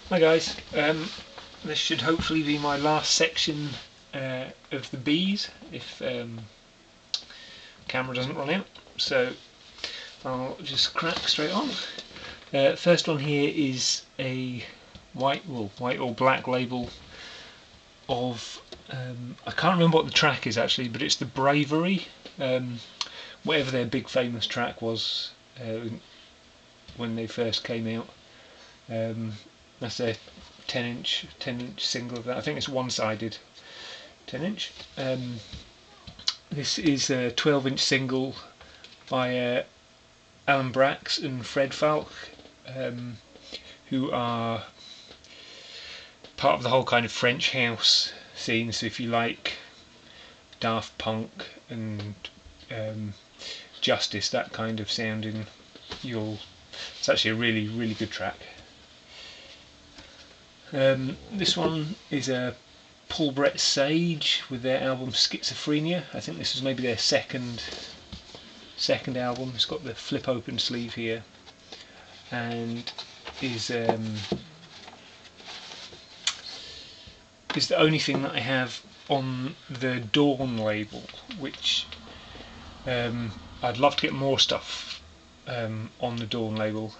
Hi guys, this should hopefully be my last section of the bees if camera doesn't run out, so I'll just crack straight on. First one here is a white or black label of, I can't remember what the track is actually, but it's the Bravery, whatever their big famous track was when they first came out. That's a 10-inch single of that. I think it's one-sided 10-inch. This is a 12-inch single by Alan Braxe and Fred Falk, who are part of the whole kind of French house scene. So if you like Daft Punk and Justice, that kind of sounding, it's actually a really good track. This one is a Paul Brett Sage with their album Schizophrenia. I think this was maybe their second album. It's got the flip open sleeve here, and is the only thing that I have on the Dawn label, which I'd love to get more stuff on the Dawn label.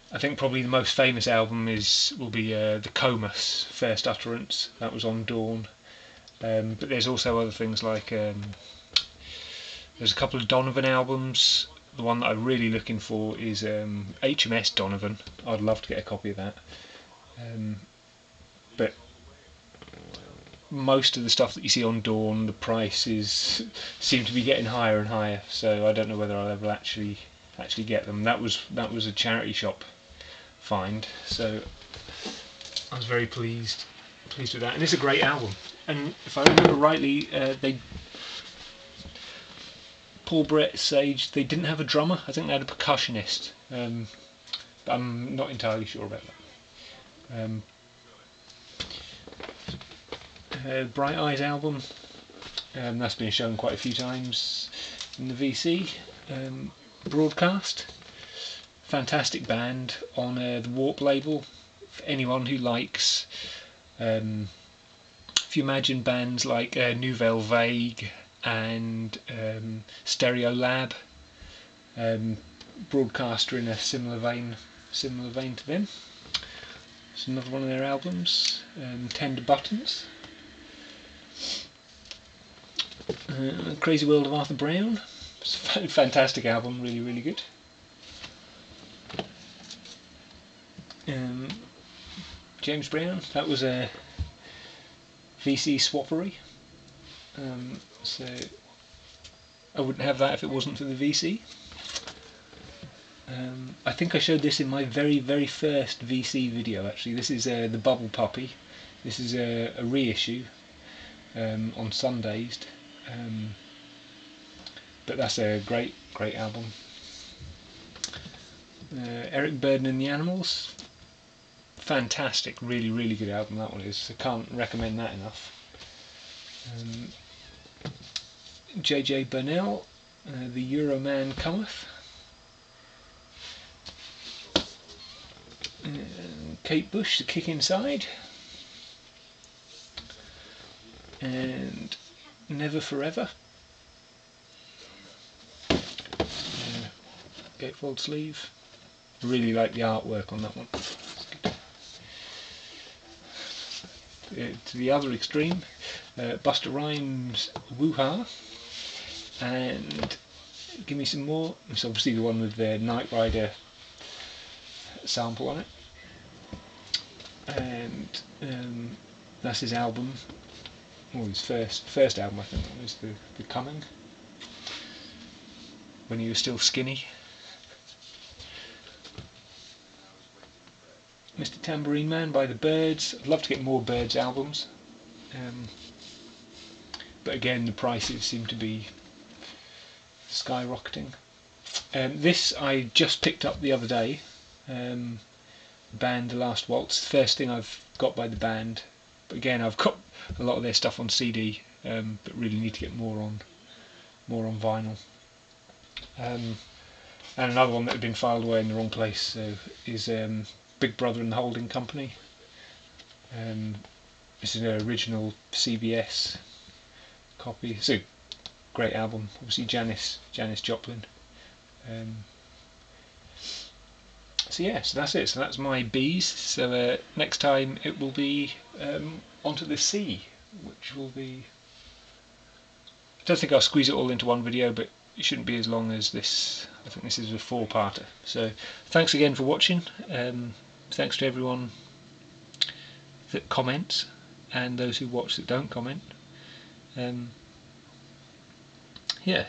I think probably the most famous album will be the Comus First Utterance. That was on Dawn, but there's also other things like there's a couple of Donovan albums. The one that I'm really looking for is HMS Donovan. I'd love to get a copy of that, but most of the stuff that you see on Dawn, the prices seem to be getting higher and higher, so I don't know whether I'll ever actually get them. That was a charity shop find, so I was very pleased with that, and it's a great album. And if I remember rightly, Paul Brett Sage, they didn't have a drummer. I think they had a percussionist, but I'm not entirely sure about that. Bright Eyes album, that's been shown quite a few times in the VC broadcast. Fantastic band on the Warp label. For anyone who likes, if you imagine bands like Nouvelle Vague and Stereo Lab, Broadcaster in a similar vein to them. It's another one of their albums, Tender Buttons. Crazy World of Arthur Brown. It's a fantastic album, really good. James Brown, that was a VC swappery, so I wouldn't have that if it wasn't for the VC. I think I showed this in my very first VC video actually. This is the Bubble Puppy. This is a reissue on Sundazed, but that's a great album. Eric Burden and the Animals, fantastic, really good album that one is. I can't recommend that enough. J.J. Burnell, The Euroman Cometh. Kate Bush, The Kick Inside. And Never Forever. Gatefold sleeve. I really like the artwork on that one. To the other extreme, Busta Rhymes Woo-Ha, and Give Me Some More. It's obviously the one with the Knightrider sample on it, and that's his album, or his first album I think. That was the Coming, when he was still skinny. Mr. Tambourine Man by the Byrds. I'd love to get more Byrds albums, but again the prices seem to be skyrocketing. This I just picked up the other day, band The Last Waltz, the first thing I've got by the band, but again I've got a lot of their stuff on CD, but really need to get more on vinyl. And another one that had been filed away in the wrong place, so is Big Brother and the Holding Company. This is an original CBS copy. It's a great album. Obviously Janis Joplin. So yeah, so that's it. So that's my B's. So next time it will be onto the C, which will be. I don't think I'll squeeze it all into one video, but it shouldn't be as long as this. I think this is a 4-parter. So thanks again for watching. Thanks to everyone that comments and those who watch that don't comment. Yeah.